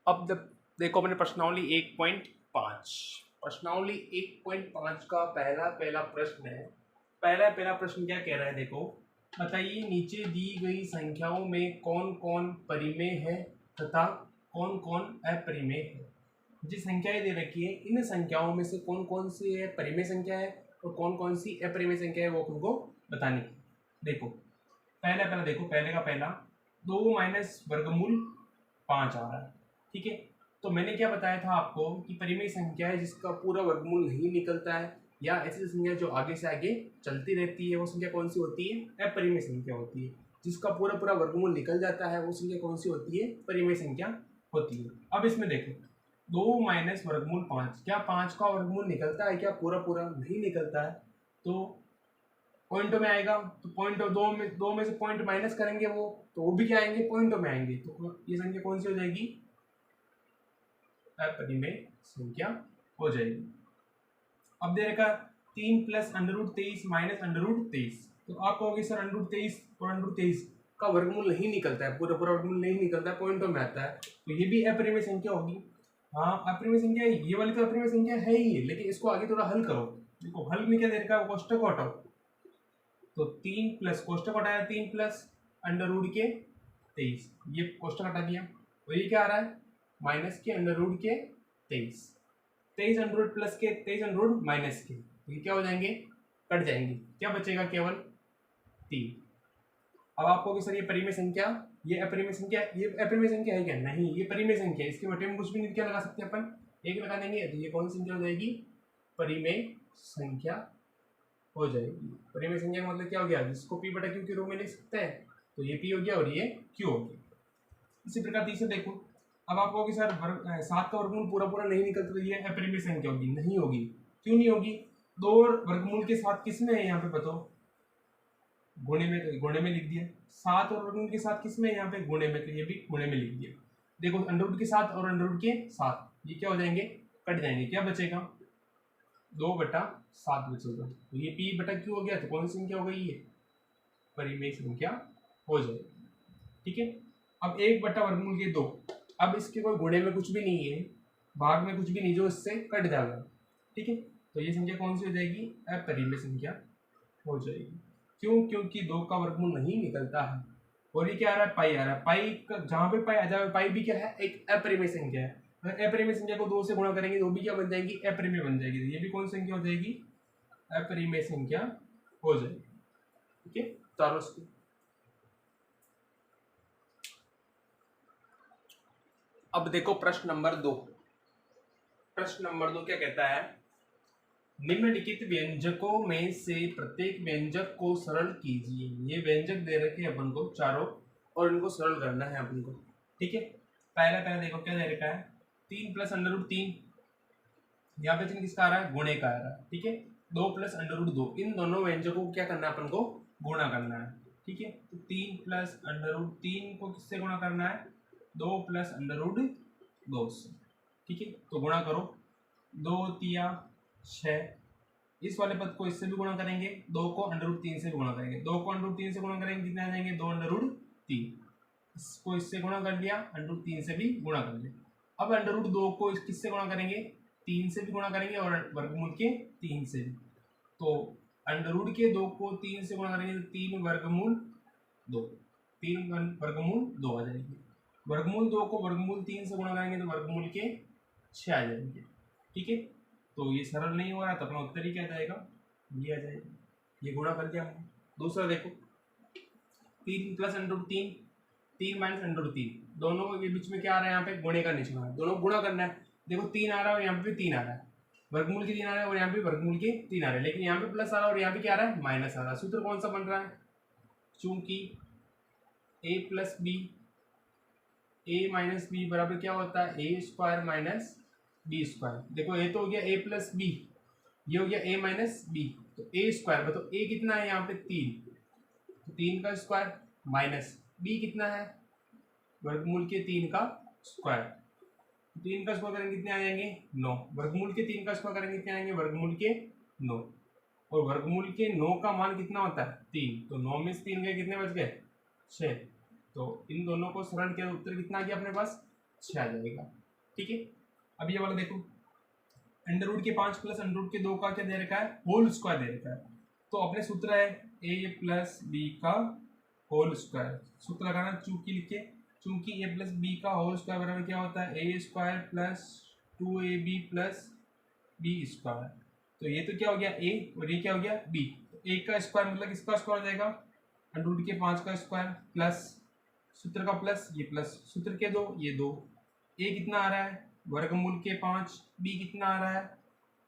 अब देखो अपने प्रश्नावली 1.5 प्रश्नावली 1.5 का पहला प्रश्न है। पहला प्रश्न क्या कह रहा है, देखो बताइए नीचे दी गई संख्याओं में कौन कौन परिमेय है तथा कौन कौन अपरिमेय है। जो संख्याएं दे रखी है इन संख्याओं में से कौन कौन सी है परिमेय संख्या है और कौन कौन सी अपरिमेय संख्या है वो तुमको बतानी है। देखो पहला देखो पहले का पहला 2 माइनस वर्गमूल 5 आ रहा है। ठीक है, तो मैंने क्या बताया था आपको कि परिमेय संख्या है जिसका पूरा वर्गमूल नहीं निकलता है या ऐसी संख्या जो आगे से आगे चलती रहती है वो संख्या कौन सी होती है, अपरिमेय संख्या होती है। जिसका पूरा वर्गमूल निकल जाता है वो संख्या कौन सी होती है, परिमेय संख्या होती है। अब इसमें देखो 2 माइनस वर्गमूल 5, क्या 5 का वर्गमूल निकलता है क्या, पूरा नहीं निकलता है। तो पॉइंटों में आएगा, तो पॉइंट दो में से पॉइंट माइनस करेंगे वो भी क्या आएंगे, पॉइंटों में आएंगे। तो ये संख्या कौन सी हो जाएगी, अपरिमेय संख्या हो जाएगी। अब दे रखा 3 प्लस √23 माइनस √23, तो आप कहोगे सर √23 और √23 का वर्गमूल नहीं निकलता है, पूरा वर्गमूल नहीं निकलता है, पॉइंटों में आता है, तो ये भी अपरिमेय संख्या होगी। हाँ अपरिमेय संख्या है, ये वाली तो अपरिमेय संख्या है ही, लेकिन इसको आगे थोड़ा हल करो। देखो हल में क्या दे रखा है, कोष्टक हटाओ, तो 3 प्लस कोष्टक हटाया 3 प्लस √23, ये कोष्टक हटा दिया, और ये क्या आ रहा है माइनस के √23, 23 अंडर प्लस के 23 अंडर माइनस के, ये क्या हो जाएंगे, कट जाएंगे, क्या बचेगा केवल 3। अब आपको कि सर ये परिमेय संख्या ये अपरिमेय संख्या, ये अपरिमेय संख्या है क्या, नहीं ये परिमेय संख्या है, इसके बटे में कुछ भी नहीं, क्या लगा सकते हैं अपन, एक लगा देंगे, तो ये कौन सी संख्या हो जाएगी, परिमेय संख्या हो जाएगी। परिमेय संख्या का मतलब क्या हो गया, जिसको पी बटा क्यू के रूप में लिख सकते हैं, तो ये पी हो गया और ये क्यू हो गया। इसी प्रकार तीसरे देखो, अब आप कहोगे सर 7 का वर्गमूल पूरा नहीं निकलता, तो ये अपरिमेय संख्या होगी, नहीं होगी। क्यों नहीं होगी, 2 वर्गमूल के साथ किसमें है यहाँ पे बताओ, गुणे में लिख दिया। 7 और वर्गमूल के साथ किसमें है यहाँ पे, गुणे में, तो ये भी गुणे में लिख दिया। देखो अंडररूट के साथ और अंडररूट के साथ ये क्या हो जाएंगे, कट जाएंगे, क्या बचेगा 2/7 बचेगा, तो ये पी बटा क्यू हो गया, तो कौन सी संख्या हो गई, ये परिमेय संख्या हो जाएगी। ठीक है, अब 1/2, अब इसके कोई गुणे में कुछ भी नहीं है, भाग में कुछ भी नहीं, जो इससे कट जाएगा। ठीक है, तो ये संख्या कौन सी हो जाएगी, अपरिमेय संख्या हो जाएगी। क्यों, क्योंकि 2 का वर्गमूल नहीं निकलता है, और ये क्या आ रहा है, पाई आ रहा है, पाई जहाँ पे पाई आ जाए, पाई भी क्या है, एक अपरिमेय संख्या है। अगर अपरिमेय संख्या को 2 से गुणा करेंगे तो भी क्या बन जाएगी, अपरिमेय बन जाएगी, तो ये भी कौन सी संख्या हो जाएगी, अपरिमेय संख्या हो जाएगी। ठीक है, चारों से। अब देखो प्रश्न नंबर 2 क्या कहता है, निम्नलिखित व्यंजकों में से प्रत्येक व्यंजक को सरल कीजिए। ये व्यंजक दे रखे हैं अपन को चारों, और इनको सरल करना है अपन को। ठीक है, पहला देखो क्या दे रखा है, 3 प्लस √3, यहाँ पे चिन्ह किसका आ रहा है, गुणे का आ रहा है। ठीक है, 2 प्लस √2, इन दोनों व्यंजकों को क्या करना है, अपन को गुणा करना है। ठीक है, तो 3 प्लस √3 को किससे गुणा करना है, 2 प्लस √2 से। ठीक है, तो गुणा करो, 2 तिया 6, इस वाले पद को इससे भी गुणा करेंगे, 2 को √3 से भी गुणा करेंगे, 2 को √3 से गुणा करेंगे कितने आ जाएंगे, 2 √3, इसको इससे गुणा कर लिया, √3 से भी गुणा कर लिया। अब √2 को किससे गुणा करेंगे, 3 से भी गुणा करेंगे और वर्गमूल के 3 से भी, तो अंडर के 2 को 3 से गुणा करेंगे तो 3 वर्गमूल 2, 3 वर्गमूल 2 आ जाएगी। वर्गमूल 2 को वर्गमूल 3 से गुणा करेंगे तो वर्गमूल के 6 आ जाएंगे। ठीक है, तो ये सरल नहीं हो रहा, तो अपना उत्तर ही क्या जाएगा, ये आ जाएगा, ये गुणा कर दिया हमने। दूसरा देखो 3 प्लस √3, 3 माइनस √3, दोनों के बीच में क्या आ रहा है, यहाँ पे गुणे का निशान है, दोनों गुणा करना है। देखो 3 आ रहा है और यहाँ पे 3 आ रहा है, वर्गमूल के 3 आ रहा है और यहाँ पे वर्गमूल के 3 आ रहे हैं, लेकिन यहाँ पे प्लस आ रहा है और यहाँ पे क्या आ रहा है, माइनस आ रहा है। सूत्र कौन सा बन रहा है, चूंकि a plus B, a minus B बराबर क्या होता है, a² माइनस b²। देखो ये तो हो गया a प्लस बी, ये हो गया a माइनस बी, तो a², तो a कितना है यहाँ पे 3, तो 3 का स्क्वायर माइनस b कितना है, वर्गमूल के 3 का स्क्वायर, 3 का स्क्वायर करेंगे कितने आ जाएंगे 9, वर्गमूल के 3 का स्क्वायर करेंगे कितने आएंगे, वर्गमूल के 9, और वर्गमूल के 9 का मान कितना होता है 3, तो 9 में से 3 गए कितने बच गए 6, तो इन दोनों को सरल किया तो उत्तर कितना आ गया अपने पास 6 आ जाएगा। ठीक है, अब ये वाला देखो, अंडर रूट के 5 प्लस अंडर रूट के 2 का क्या दे रखा है, होल स्क्वायर दे रखा है। तो अपने सूत्र है a प्लस बी का होल स्क्वायर, सूत्र लगाना चूंकि लिखे, चूंकि a प्लस बी का होल स्क्वायर बराबर क्या होता है, a square plus 2ab plus B square. तो ये तो क्या हो गया a और ये क्या हो गया b। तो a का स्क्वायर मतलब किसका स्क्वायर हो जाएगा, अंडर रूट के 5 का स्क्वायर प्लस सूत्र का प्लस ये प्लस सूत्र के 2 ये 2, a कितना आ रहा है वर्गमूल के 5, b कितना आ रहा है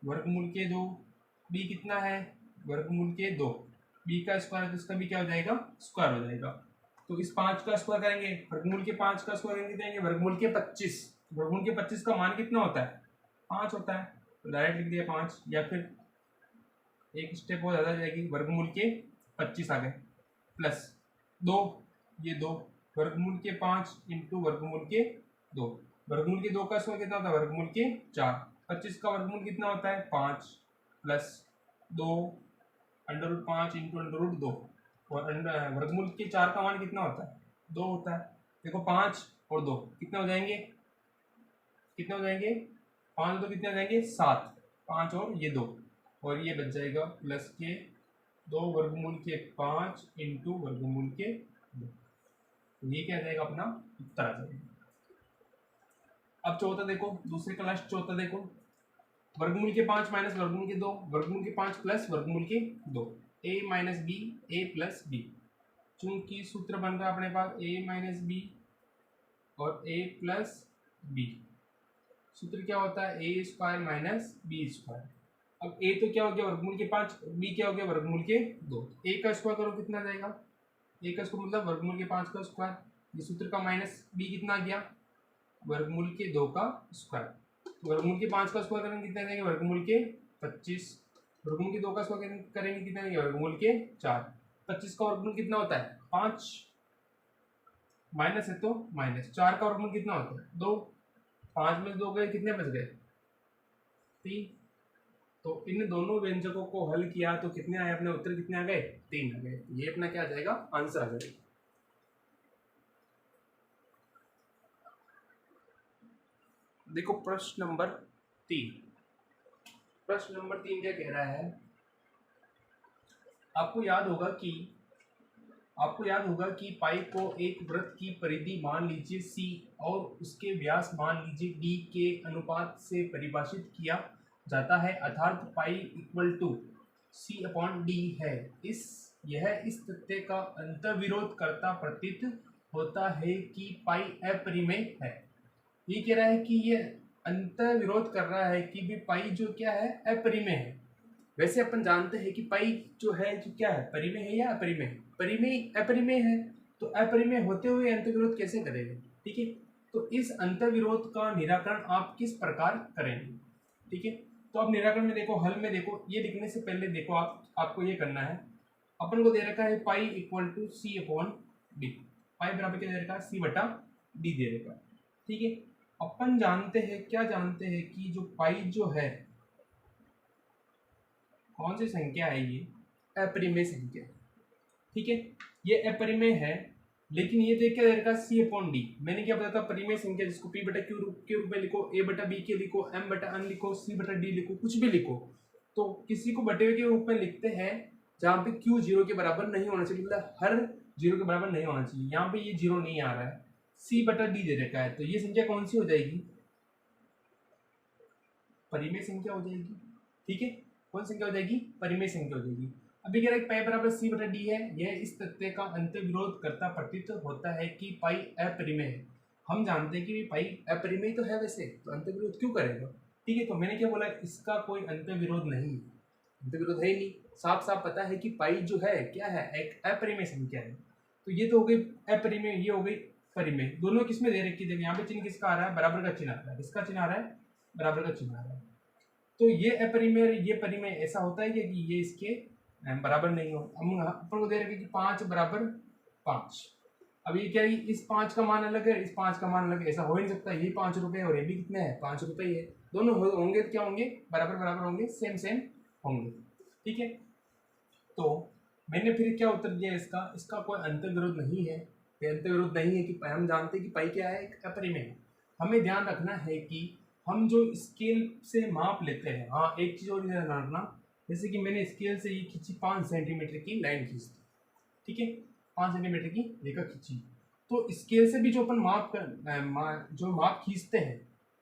वर्गमूल के 2, b कितना है वर्गमूल के 2, b का स्क्वायर तो इसका भी क्या हो जाएगा स्क्वायर हो जाएगा। तो इस 5 का स्क्वायर करेंगे, वर्गमूल के 5 का स्क्वायर करेंगे देंगे वर्गमूल के 25, वर्गमूल के 25 का मान कितना होता है 5 होता है, तो डायरेक्ट लिख दिया 5, या फिर एक स्टेप और ज़्यादा जाएगी, वर्गमूल के 25 आ गए प्लस 2 ये 2, वर्गमूल के 5 इंटू वर्गमूल के 2, वर्गमूल के 2 का स्क्वायर कितना होता है वर्गमूल के 4, 25 का वर्गमूल कितना होता है 5 plus 2 under root 5 into under root 2, और वर्गमूल के 4 का मान कितना होता है 2 होता है। देखो 5 और 2 कितने हो जाएंगे, कितने हो जाएंगे 5 2 कितने हो जाएंगे 7, 5 और ये 2, और ये बच जाएगा प्लस के 2 वर्गमूल के 5 इंटू वर्गमूल के 2, तो ये क्या आ जाएगा अपना उत्तर आ जाएगा। अब चौथा देखो, दूसरे क्लास चौथा देखो, वर्गमूल के 5 माइनस वर्गमूल के 2, वर्गमूल के 5 प्लस वर्गमूल के 2, a minus B A plus B. चूंकि सूत्र बन रहा है अपने पास a माइनस बी और a प्लस बी, सूत्र क्या होता है a square minus B square. अब a तो क्या हो गया वर्गमूल के 5, b क्या हो गया वर्गमूल के 2, a का स्क्वायर करो कितना जाएगा, a का स्क्वायर मतलब वर्गमूल के 5 का स्क्वायर, ये सूत्र का माइनस b कितना आ गया वर्गमूल के 2 का स्क्वायर, वर्गमूल के 5 का स्क्वायर करेंगे कितना देंगे वर्गमूल के 25, वर्गमूल के 2 का स्क्वायर करेंगे कितना देंगे वर्गमूल के 4, 25 का वर्गमूल कितना होता है 5, माइनस है तो माइनस, 4 का वर्गमूल कितना होता है 2, 5 में 2 गए कितने बच गए 3, तो इन दोनों व्यंजकों को हल किया तो कितने आए अपने उत्तर कितने आ गए 3 आ गए, ये अपना क्या आ जाएगा आंसर आ जाएगा। देखो प्रश्न नंबर 3, प्रश्न नंबर 3 क्या कह रहा है, आपको याद होगा कि पाई को एक वृत्त की परिधि मान लीजिए c और उसके व्यास मान लीजिए d के अनुपात से परिभाषित किया जाता है, अर्थात pi equal to c upon d है। यह इस तथ्य का अंतर्विरोध करता प्रतीत होता है कि पाई अपरिमेय है। ये कह रहा है कि ये अंतर्विरोध कर रहा है कि भी पाई जो क्या है अपरिमेय है। वैसे अपन जानते हैं कि पाई जो है जो क्या है परिमेय है या अपरिमेय, परिमेय अपरिमेय है, तो अपरिमेय होते हुए अंतर्विरोध कैसे करेंगे। ठीक है, तो इस अंतर्विरोध का निराकरण आप किस प्रकार करेंगे। ठीक है, तो आप निराकरण में देखो, हल में देखो, ये लिखने से पहले देखो आपको ये करना है, अपन को दे रखा है pi equal to C upon D, pi बराबर क्या दे रखा है सी बटा डी दे रखा। ठीक है, अपन जानते हैं क्या जानते हैं कि जो पाई जो है कौन सी संख्या है, ये अपरिमेय संख्या। ठीक है, ये अपरिमेय है, लेकिन ये देख क्या दे रखा सी अपॉन डी, मैंने क्या बताया था परिमेय संख्या जिसको पी बटा क्यू के रूप में लिखो, ए बटा बी के लिखो, एम बटा एन लिखो, सी बटा डी लिखो, कुछ भी लिखो, तो किसी को बटे के रूप में लिखते हैं जहाँ पे क्यू 0 के बराबर नहीं होना चाहिए, मतलब हर 0 के बराबर नहीं होना चाहिए। यहाँ पे ये 0 नहीं आ रहा है, सी बटा डी दे रखा है, तो ये संख्या कौन सी हो जाएगी परिमेय संख्या हो जाएगी। ठीक है, कौन संख्या हो जाएगी परिमेय संख्या हो जाएगी। अभी कह रहा है पाई बराबर सी बटा डी है, यह इस तथ्य का अंतर्विरोध करता प्रतीत होता है कि पाई अपरिमेय है। हम जानते हैं कि पाई अपरिमेय तो है वैसे, तो अंतर्विरोध क्यों करेगा। ठीक है, तो मैंने क्या बोला इसका कोई अंतर्विरोध नहीं, अंतर्विरोध है ही नहीं, साफ साफ पता है कि पाई जो है क्या है एक अपरिमेय संख्या है। तो ये तो हो गई अपरिमेय, ये हो गई परिमेय, दोनों किस में दे रखी है, यहाँ पे चिन्ह किसका आ रहा है बराबर का चिन्ह आ रहा है, किसका चिन्ह आ रहा है बराबर का चिन्ह आ रहा है। तो ये अपरिमेय ये परिमेय ऐसा होता है कि ये इसके बराबर नहीं हो। हम अपन को दे रखे कि 5 बराबर 5, अब ये क्या है इस 5 का मान अलग है, इस 5 का मान अलग है, ऐसा हो ही नहीं सकता। ये 5 रुपये और ये भी कितने हैं 5 रुपये ही है, दोनों होंगे तो क्या होंगे बराबर बराबर होंगे, सेम सेम होंगे। ठीक है, तो मैंने फिर क्या उत्तर दिया इसका कोई अंतर्विरोध नहीं है, अंतर्विरोध नहीं है कि हम जानते हैं कि पाई क्या है एक अपरिमेय है। हमें ध्यान रखना है कि हम जो स्केल से माप लेते हैं, हाँ एक चीज़ और ध्यान रखना, जैसे कि मैंने स्केल से ये खींची 5 सेंटीमीटर की लाइन खींच दी, ठीक है, 5 सेंटीमीटर की रेखा खींची, तो स्केल से भी जो अपन जो माप खींचते हैं,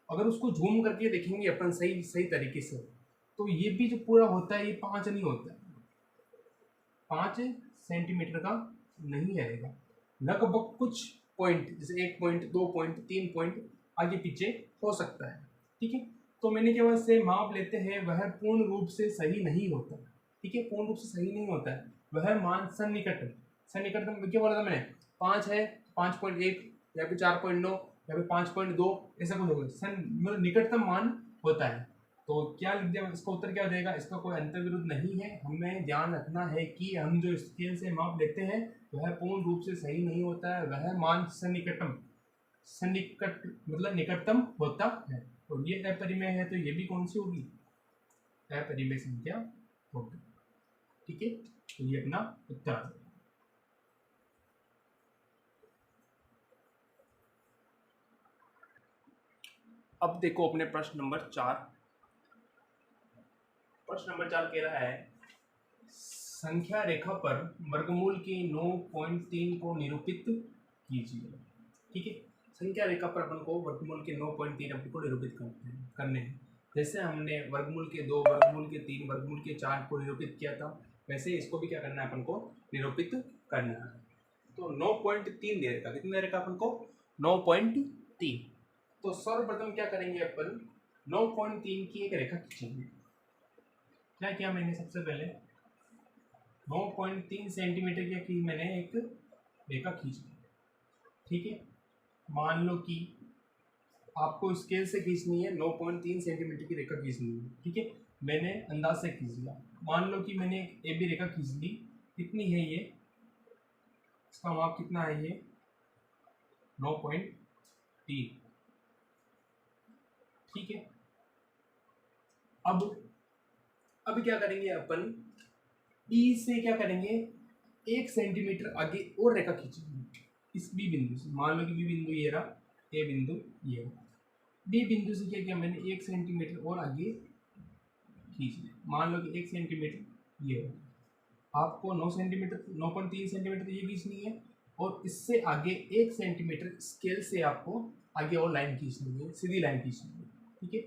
अगर उसको झूम करके देखेंगे अपन सही सही तरीके से, तो ये भी जो पूरा होता है ये 5 नहीं होता है, 5 सेंटीमीटर का नहीं आएगा, लगभग कुछ पॉइंट जैसे 1 पॉइंट 2 पॉइंट 3 पॉइंट आगे पीछे हो सकता है, ठीक है। तो मैंने केवल से माप लेते हैं, वह पूर्ण रूप से सही नहीं होता, ठीक है, पूर्ण रूप से सही नहीं होता है, वह मान सन्निकटतम क्या बोला था मैंने, 5 है 5.1 या फिर 4.9 या फिर 5.2 ऐसा कुछ होगा, मतलब निकटतम मान होता है। तो क्या लिख दिया, इसका उत्तर क्या हो जाएगा, इसका कोई अंतर विरुद्ध नहीं है। हमें ध्यान रखना है कि हम जो स्केल से माप लेते हैं वह पूर्ण रूप से सही नहीं होता है, वह मान सन्निकट मतलब निकटतम होता है। और ये अपरिमेय है, तो ये भी कौन सी होगी, अपरिमेय संख्या होगी, ठीक है। तो ये अपना उत्तर आ जाएगा। अब देखो अपने प्रश्न नंबर 4। प्रश्न नंबर 4 कह रहा है, संख्या रेखा पर वर्गमूल के 9.3 को निरूपित कीजिए, ठीक है। संख्या रेखा पर अपन को वर्गमूल के 9.3 अपन को निरूपित करने हैं। जैसे हमने वर्गमूल के 2, वर्गमूल के 3, वर्गमूल के 4 को निरूपित किया था, वैसे इसको भी क्या करना है अपन को निरूपित करना है। तो 9.3 दे रखा, कितना दे रखा अपन को, 9.3। तो सर्वप्रथम क्या करेंगे अपन, 9.3 की एक रेखा खींचेंगे। क्या किया मैंने, सबसे पहले 9.3 सेंटीमीटर की मैंने एक रेखा खींची, ठीक है। मान लो कि आपको स्केल से खींचनी है, 9.3 सेंटीमीटर की रेखा खींचनी है, ठीक है। मैंने अंदाज से खींच लिया, मान लो कि मैंने एक भी रेखा खींच ली, कितनी है ये, इसका माप कितना है ये 9.3, ठीक है। अब क्या करेंगे अपन, ई से क्या करेंगे, 1 सेंटीमीटर आगे और रेखा खींचेंगे इस बी बिंदु से। मान लो कि बी बिंदु ये रहा, ए बिंदु ये रहा, बी बिंदु से क्या किया मैंने, 1 सेंटीमीटर और आगे खींच लिया। मान लो कि 1 सेंटीमीटर ये रहा, आपको 9 सेंटीमीटर 9.3 सेंटीमीटर ये खींचनी है, और इससे आगे 1 सेंटीमीटर स्केल से आपको आगे और लाइन खींचनी है, सीधी लाइन खींचनी है, ठीक है।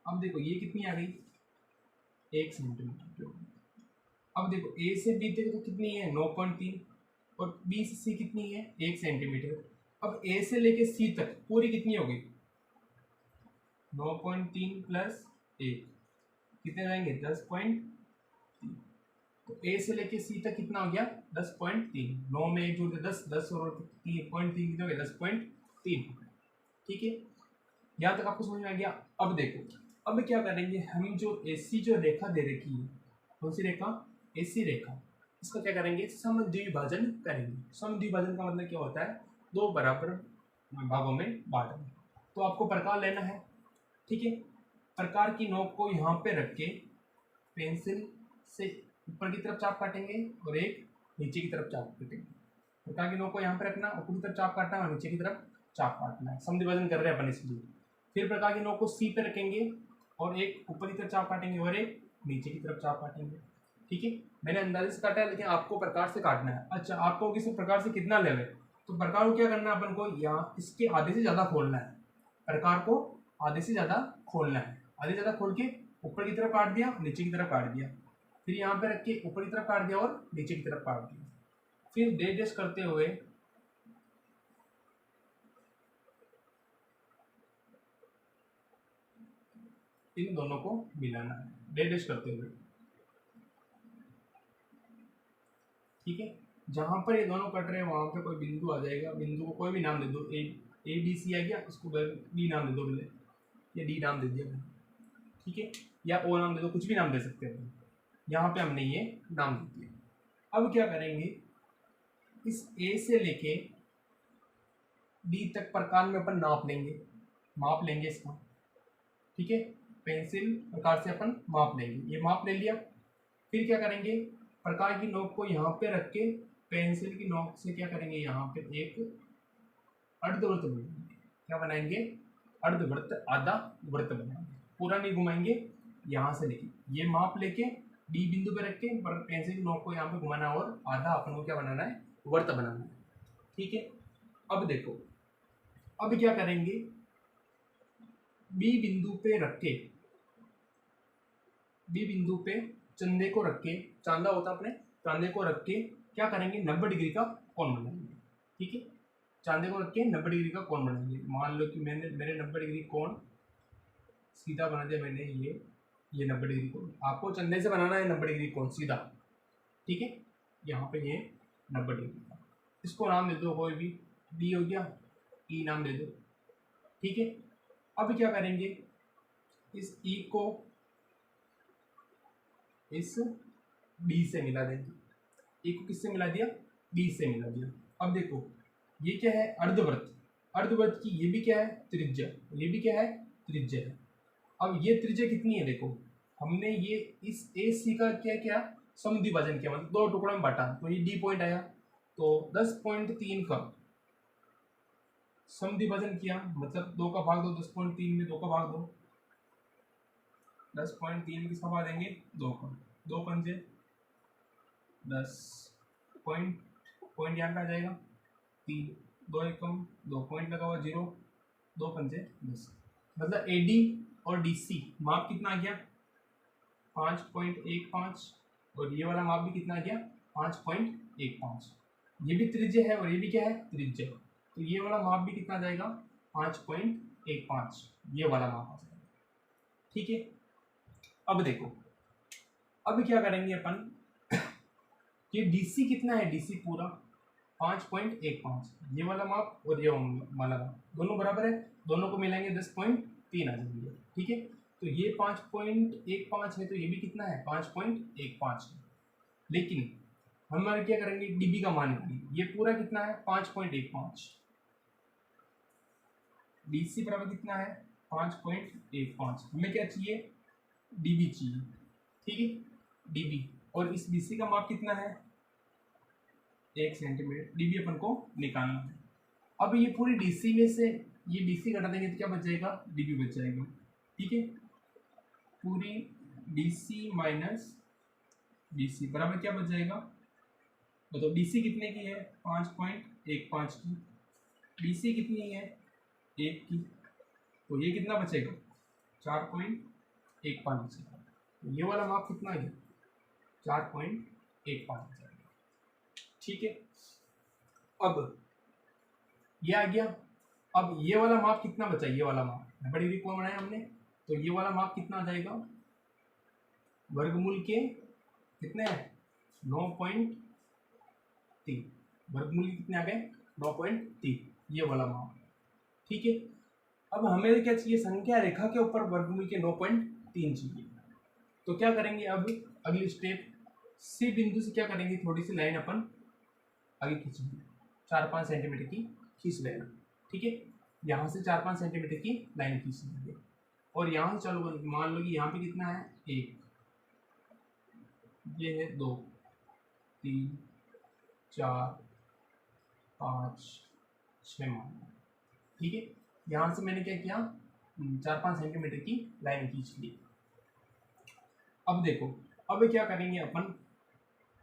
अब देखो ये कितनी आ गई, 1 सेंटीमीटर। अब देखो ए से बी तक तो कितनी है 9.3, और बी से सी कितनी है 1 सेंटीमीटर। अब ए से लेके सी तक पूरी कितनी होगी, 9.3 प्लस 1 कितने रहेंगे 10.3। तो ए से लेके सी तक कितना हो गया 10.3, 9 में 1 जोड़ 10, 10 और 3.3 कितने हो गया 10.3, ठीक है। यहाँ तक आपको समझ में आ गया। अब देखो, अब क्या करेंगे हम, जो एसी जो रेखा दे रखी है, कौन सी रेखा, एसी रेखा, इसका क्या करेंगे, समद्विभाजन करेंगे। समद्विभाजन का मतलब क्या होता है, 2 बराबर भागों में बांटना। तो आपको प्रकार लेना है, ठीक है। प्रकार की नोक को यहाँ पे रख के पेंसिल से ऊपर की तरफ चाप काटेंगे और एक नीचे की तरफ चाप काटेंगे। प्रकार की नोक को यहाँ पे रखना, ऊपर की तरफ चाप काटना और नीचे की तरफ चाप काटना है, समद्विभाजन कर रहे हैं अपन इसलिए। फिर प्रकार की नोक को सी पे रखेंगे और एक ऊपर की तरफ चाप काटेंगे और एक नीचे की तरफ चाप काटेंगे, ठीक है। मैंने अंदाजे से काटा है, लेकिन आपको प्रकार से काटना है। अच्छा, आपको किसी प्रकार से कितना लेवे, तो प्रकार को क्या करना है अपन को, यहाँ इसके आधे से ज़्यादा खोलना है, प्रकार को आधे से ज़्यादा खोलना है, आधे से ज़्यादा खोल के ऊपर की तरफ काट दिया, नीचे की तरफ काट दिया, फिर यहाँ पे रख के ऊपर की तरफ काट दिया और नीचे की तरफ काट दिया, फिर डैश करते हुए इन दोनों को मिलाना है, डैश करते हुए, ठीक है। जहां पर ये दोनों कट रहे हैं वहां पे कोई बिंदु आ जाएगा, बिंदु को कोई भी नाम दे दो, ए बी सी आ गया, इसको बी नाम दे दो पहले, या डी नाम दे दिया, ठीक है, या ओ नाम दे दो, कुछ भी नाम दे सकते हैं। यहाँ पे हमने ये नाम दे दिया। अब क्या करेंगे, इस ए से लेके डी तक प्रकार में अपन माप लेंगे इसका, ठीक है। पेंसिल प्रकार से अपन माप लेंगे, ये माप ले लिया। फिर क्या करेंगे, प्रकार की नोक को यहाँ पे रख के पेंसिल की नोक से क्या करेंगे, यहाँ पे एक अर्धवृत्त बनाएंगे। क्या बनाएंगे, अर्धवृत्त आधा वृत्त बनाएंगे, पूरा नहीं घुमाएंगे। यहाँ से लेके ये माप लेके डी बिंदु पे रख के पर पेंसिल नोक को यहाँ पे घुमाना और आधा अपन को क्या बनाना है, वर्त बनाना है। ठीक है, अब देखो अब क्या करेंगे, बी बिंदु पे रख के, बी बिंदु पे चंदे को रख के, चांदा होता अपने चांदे को रख के क्या करेंगे, 90 डिग्री का कोण बनाएंगे। ठीक है, चांदे को रख के 90 डिग्री का कोण बनाएंगे। मान लो कि मेरे 90 डिग्री कोण सीधा बना दिया मैंने, ये 90 डिग्री कोण, आपको चंदे से बनाना है 90 डिग्री कोण सीधा। ठीक है, यहाँ पे ये 90 डिग्री का, इसको नाम दे दो कोई भी, डी हो गया, ई नाम दे दो। ठीक है, अब क्या करेंगे, इस ई को इस डी से मिला देंगे। ए को किससे मिला दिया, बी से मिला दिया। अब देखो ये क्या है, अर्धवृत्त, अर्धवृत्त की ये भी क्या है, त्रिज्या, ये भी क्या है, त्रिज्या है। अब ये त्रिज्या कितनी है, देखो हमने ये इस ए सी का क्या किया, समद्विभाजन किया, मतलब 2 टुकड़ों में बांटा, तो ये डी पॉइंट आया, तो 10.3 का समद्विभाजन किया, मतलब 2 का भाग दो, 10.3 में 2 का भाग दो, 10.3 किसका भाग देंगे, 2 का, 2 पंजे 10, पॉइंट यहाँ पे आ जाएगा 3, 2 एकम 2, पॉइंट लगा हुआ 0, 2 पंजे 10, मतलब एडी और डीसी माप कितना आ गया, 5.15, और ये वाला माप भी कितना आ गया, 5.15। ये भी त्रिज्या है और ये भी क्या है, त्रिज्या, तो ये वाला माप भी कितना आ जाएगा, 5.15, ये वाला माप आ जाएगा। ठीक है, अब देखो अब क्या करेंगे अपन, ये डीसी कितना है, डीसी पूरा 5.15, ये वाला माप और ये वाला माप दोनों बराबर है, दोनों को मिलाएंगे 10.3 आ जाएंगे। ठीक है, तो ये 5.15 है, तो ये भी कितना है, 5.15 है, लेकिन हम क्या करेंगे, डीबी का मान निकालेंगे, ये पूरा कितना है, 5.15, डीसी बराबर कितना है, 5.15, हमें क्या चाहिए, डीबी चाहिए। ठीक है, डीबी, और इस बीसी का माप कितना है, 1 सेंटीमीटर, डीबी अपन को निकालना है। अब ये पूरी डीसी में से ये डीसी घटा देंगे तो क्या बच जाएगा, डीबी बच जाएगा। ठीक है, पूरी डीसी माइनस डीसी बराबर क्या बच जाएगा, तो डीसी कितने की है, 5.15 की, डीसी कितनी है, 1 की, तो ये कितना बचेगा, 4.15 बचेगा, तो ये वाला माप कितना है, 4.15 बचेगा। ठीक है, अब ये आ गया, अब ये वाला माप कितना बचा, ये वाला माप बड़ी डिग्री कोण बनाया हमने, तो ये वाला माप कितना आ जाएगा, वर्गमूल के कितने हैं, 9.3, वर्गमूल के कितने आ गए, 9.3, ये वाला माप। ठीक है, अब हमें क्या चाहिए, संख्या रेखा के ऊपर वर्गमूल के 9.3 चाहिए, तो क्या करेंगे, अब अगली स्टेप, सी बिंदु से क्या करेंगे, थोड़ी सी लाइन अपन आगे खींचेंगे, 4-5 सेंटीमीटर की खींच लेना। ठीक है, यहाँ से 4-5 सेंटीमीटर की लाइन खींच लेंगे, और यहाँ से चलो मान लो कि यहाँ पे कितना है, 1, ये है 2, 3, 4, 5, 6 मान लो। ठीक है, यहाँ से मैंने क्या किया, 4-5 सेंटीमीटर की लाइन खींच ली। अब देखो अब क्या करेंगे अपन,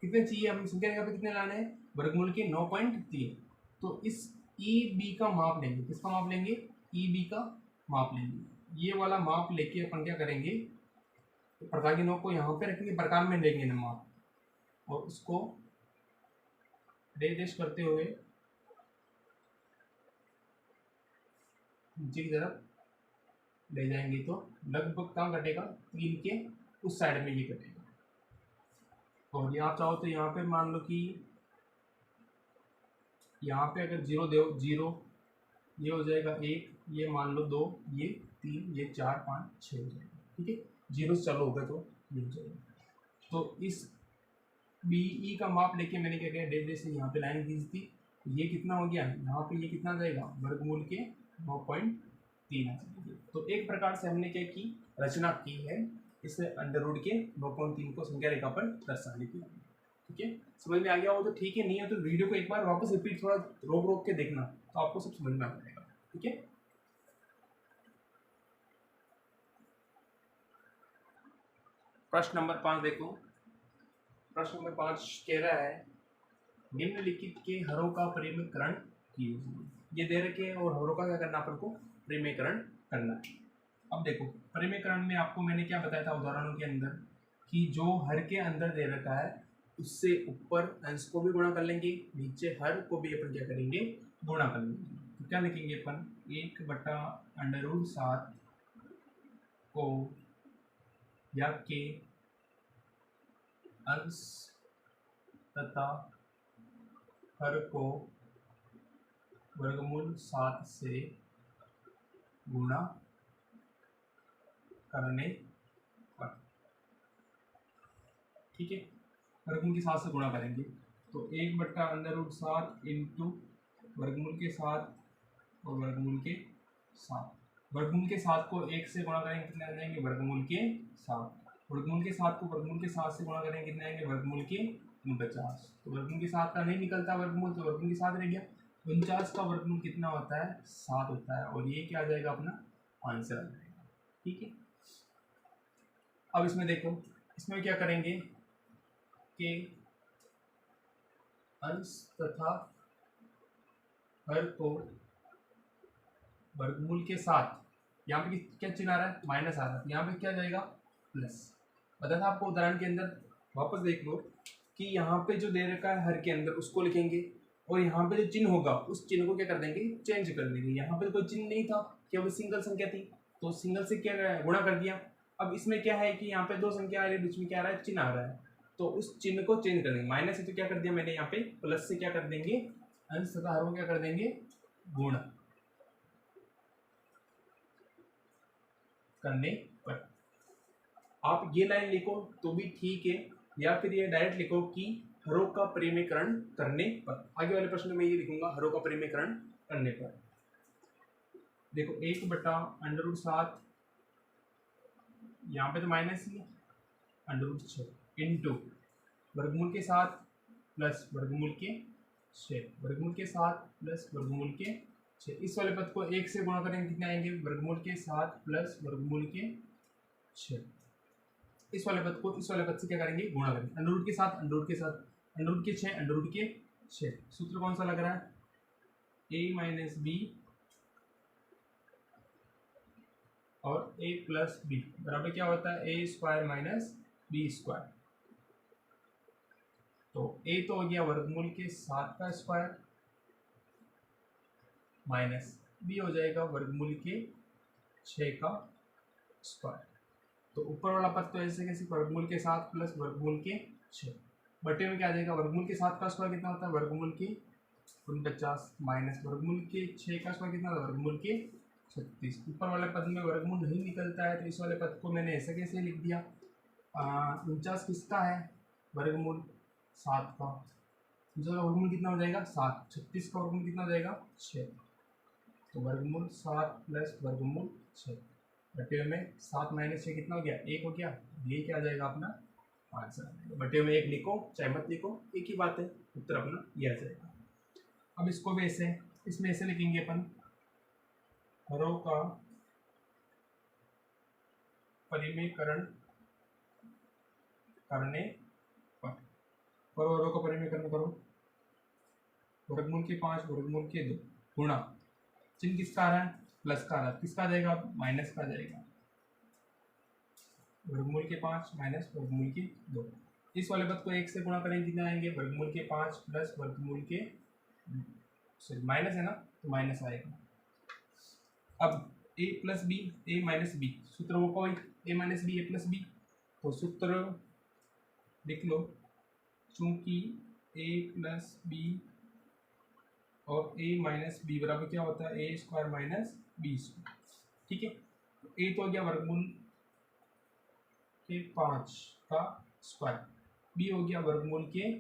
कितने चाहिए, हम संख्या रेखा पे कितने लाने हैं, वर्गमूल के 9.3, तो इस ई बी का माप लेंगे, किसका माप लेंगे, ई बी का माप लेंगे, ये वाला माप लेके अपन क्या करेंगे, तो प्रकार के नोक को यहाँ पे रखेंगे, प्रकार में लेंगे ना माप, और उसको डैश करते हुए नीचे की तरफ ले जाएंगे, तो लगभग कहाँ कटेगा, 3 के उस साइड में ये कटेगा, और यहाँ चाहो तो यहाँ पे मान लो कि यहाँ पे अगर 0 दो, 0 ये हो जाएगा 1, ये मान लो 2, ये 3, ये 4, 5, 6 हो जाएगा। ठीक है, 0 से चालू होगा तो ये हो जाएगा, तो इस बी ई का माप लेके मैंने क्या किया, डैश से यहाँ पे लाइन खींच दी, ये कितना हो गया, यहाँ पे ये कितना जाएगा, वर्गमूल के 9.3 आ जाएगी। तो एक प्रकार से हमने क्या की, रचना की है, इस अंडर रूट के 9.3 को संख्या रेखा पर दर्शाने की। ठीक है, समझ में आ गया हो तो ठीक है, नहीं है तो वीडियो को एक बार वापस रिपीट थोड़ा रोक रोक के देखना, तो आपको सब समझ में आ जाएगा। ठीक है। प्रश्न नंबर 5 देखो। प्रश्न नंबर 5 कह रहा है निम्नलिखित के हरों का परिमेयकरण कीजिए। ये दे रखे हैं और हरों का क्या करना अपन को परिमेयकरण करना है। अब देखो परिमेयकरण में आपको मैंने क्या बताया था उदाहरणों के अंदर कि जो हर के अंदर दे रखा है उससे ऊपर अंश को भी गुणा कर लेंगे, नीचे हर को भी अपन क्या करेंगे गुणा कर लेंगे। तो क्या लिखेंगे अपन 1/√7 को या के अंश तथा हर को वर्गमूल 7 से गुणा करने पर, ठीक है, वर्गमूल के 7 से गुणा करेंगे तो 1/√7 इंटू वर्गमूल के 7 और वर्गमूल के 7। वर्गमूल के 7 को 1 से गुणा करेंगे कितने आ जाएंगे वर्गमूल के 7। वर्गमूल के 7 को वर्गमूल के 7 से गुणा करेंगे कितने आएंगे वर्गमूल के 49। तो वर्गमूल के 7 का नहीं निकलता वर्गमूल, तो वर्गमूल के 7 रह गया। 49 का वर्गमूल कितना होता है 7 होता है और ये क्या आ जाएगा अपना आंसर आ जाएगा, ठीक है। अब इसमें देखो इसमें क्या करेंगे कि अंश तथा हर को वर्गमूल के 7, यहाँ पे क्या चिन्ह आ रहा है माइनस आ रहा है, यहाँ पे क्या जाएगा प्लस। पता था आपको उदाहरण के अंदर, वापस देख लो कि यहाँ पे जो दे रखा है हर के अंदर उसको लिखेंगे और यहाँ पे जो चिन्ह होगा उस चिन्ह को क्या कर देंगे चेंज कर देंगे। यहाँ पे कोई चिन्ह नहीं था, केवल सिंगल संख्या थी तो सिंगल से क्या गुणा कर दिया। अब इसमें क्या है कि यहाँ पे 2 संख्या आ रही है, बीच में क्या आ रहा है चिन्ह आ रहा है, तो उस चिन्ह को चेंज कर देंगे। माइनस से तो क्या कर दिया मैंने यहाँ पे प्लस से क्या कर देंगे अंश तथा हर को क्या कर देंगे गुणा करने पर। आप ये लाइन लिखो तो भी ठीक है या फिर ये डायरेक्ट लिखो कि हरों का परिमेयकरण करने पर। आगे वाले प्रश्न में ये लिखूंगा हरों का परिमेयकरण करने पर। देखो 1/√7 यहाँ पे तो माइनस ही है √6 इंटू वर्गमूल के 7 प्लस वर्गमूल के 6, वर्गमूल के 7 प्लस वर्गमूल के 6। इस वाले पद को 1 से गुणा करेंगे कितने आएंगे वर्गमूल के 7 प्लस वर्गमूल के 6। इस वाले पद को इस वाले पद से क्या करेंगे गुणा करेंगे, अंडर के साथ अंडर के साथ अंडर के 6 अंडर के 6। सूत्र कौन सा लग रहा है a माइनस बी और a प्लस बी बराबर क्या होता है a square minus B square. तो a तो हो गया वर्गमूल के 7 का स्क्वायर माइनस b हो जाएगा वर्गमूल के 6 का स्क्वायर। तो ऊपर वाला पद तो ऐसे कैसे वर्गमूल के 7 प्लस वर्गमूल के 6 बटे में क्या आ जाएगा वर्गमूल के 7 का स्क्वायर कितना होता है वर्गमूल के 49 माइनस वर्गमूल के 6 का स्क्वायर कितना होता है वर्गमूल के 36। ऊपर वाले पद में वर्गमूल नहीं निकलता है तो इस वाले पद को मैंने ऐसे कैसे लिख दिया 49 किसका है वर्गमूल 7 का, दूसरा वर्गमूल कितना हो जाएगा 7, 36 का वर्गमूल कितना हो जाएगा 6। तो वर्गमूल 7 प्लस वर्गमूल 6 बटे में 7 माइनस 6 कितना हो गया 1 हो गया। ये क्या आ जाएगा अपना आंसर। बटे में 1 लिखो चाहे मत लिखो एक ही बात है, उत्तर अपना ये आ जाएगा। अब इसको भी ऐसे इसमें ऐसे लिखेंगे अपन हरों का परिमेयकरण करने पर। करो हरों का परिमेयकरण करो, वर्गमूल के 5 वर्गमूल के 2 गुणा चिन्ह किसका आ रहा है प्लस का आ रहा है, किसका आ जाएगा माइनस का आ जाएगा वर्गमूल के 5 माइनस वर्गमूल के 2। इस वाले पद को 1 से गुणा करेंगे कितने आएंगे वर्गमूल के 5 प्लस वर्गमूल के सॉरी माइनस है ना तो माइनस आएगा। अब a plus B A minus B सूत्र वो कोई a minus B A plus B, तो सूत्र लिख लो चूंकि a प्लस बी और a माइनस बी बराबर क्या होता है a square minus B square, ठीक है। तो a तो हो गया वर्गमूल के 5 का स्क्वायर, b हो गया वर्गमूल के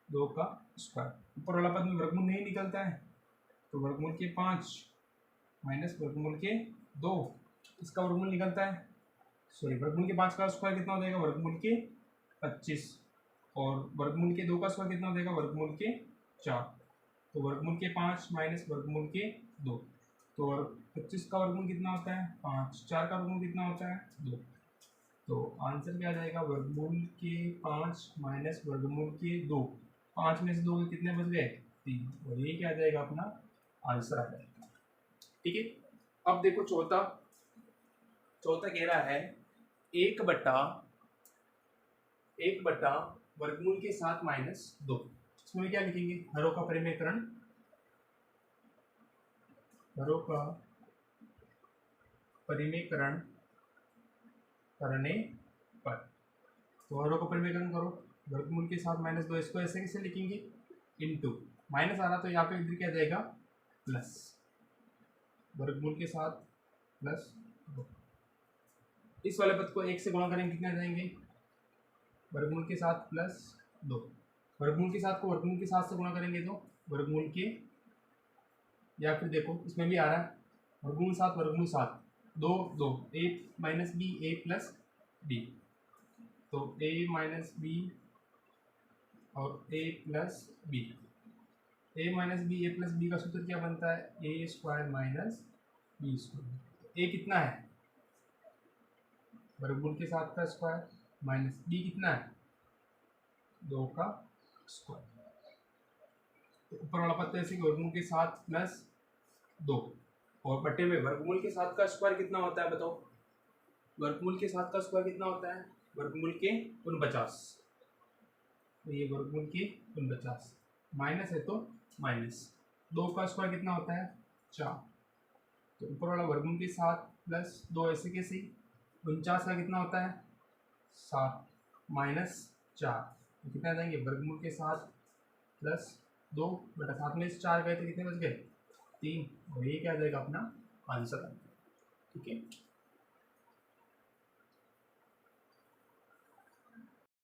2 का स्क्वायर। ऊपर वाला पद में वर्गमूल नहीं निकलता है तो वर्गमूल के 5 माइनस वर्गमूल के 2 इसका वर्गमूल निकलता है सॉरी वर्गमूल के 5 का स्क्वायर कितना हो जाएगा वर्गमूल के 25 और वर्गमूल के 2 का स्क्वायर कितना हो जाएगा वर्गमूल के 4। तो वर्गमूल के 5 माइनस वर्गमूल के 2 तो 25 का वर्गमूल कितना होता है 5, 4 का वर्गमूल कितना होता है 2। तो आंसर क्या आ जाएगा, वर्गमूल के 5 माइनस वर्गमूल के 2, 5 में से 2 कितने बच गए, 3, और ये क्या आ जाएगा अपना आंसर आ जाएगा। ठीक है, अब देखो चौथा कह रहा है 1/1 वर्गमूल के 7 माइनस 2। इसमें क्या लिखेंगे, हरों का परिमेयकरण, हरों का परिमेयकरण करने पर, तो हरों का परिमेयकरण करो, वर्गमूल के 7 माइनस 2, इसको ऐसे कैसे लिखेंगे, इनटू, माइनस आ रहा तो यहाँ पे इधर क्या जाएगा प्लस, वर्गमूल के 7 प्लस 2, इस वाले पद को 1 से गुणा करेंगे कितने आ जाएंगे, वर्गमूल के 7 प्लस 2, वर्गमूल के 7 को वर्गमूल के 7 से गुणा करेंगे तो वर्गमूल के, या फिर देखो इसमें भी आ रहा है वर्गमूल 7 वर्गमूल 7, 2 2, a minus B A plus B, तो a माइनस बी और a plus B, a minus B A plus B का सूत्र क्या बनता है, A square minus B square, a कितना है वर्गमूल के 7 का स्क्वायर माइनस b कितना है 2 का स्क्वायर, तो ऊपर वाला पद तो ऐसे कि वर्गमूल के 7 प्लस 2 और बटे में वर्गमूल के 7 का स्क्वायर कितना होता है बताओ, वर्गमूल के 7 का स्क्वायर कितना होता है, वर्गमूल के 49, तो ये वर्गमूल के 49 माइनस है तो माइनस 2 का स्क्वायर कितना होता है 4, तो ऊपर वाला वर्गमूल के 7 प्लस 2 ऐसे कैसे, 49 का कितना होता है 7 माइनस 4, तो कितना आ जाएंगे वर्गमूल के 7 प्लस 2 बटा 7 में से 4 गए तो कितने बच गए 3, और ये क्या आ जाएगा अपना आंसर। ठीक है।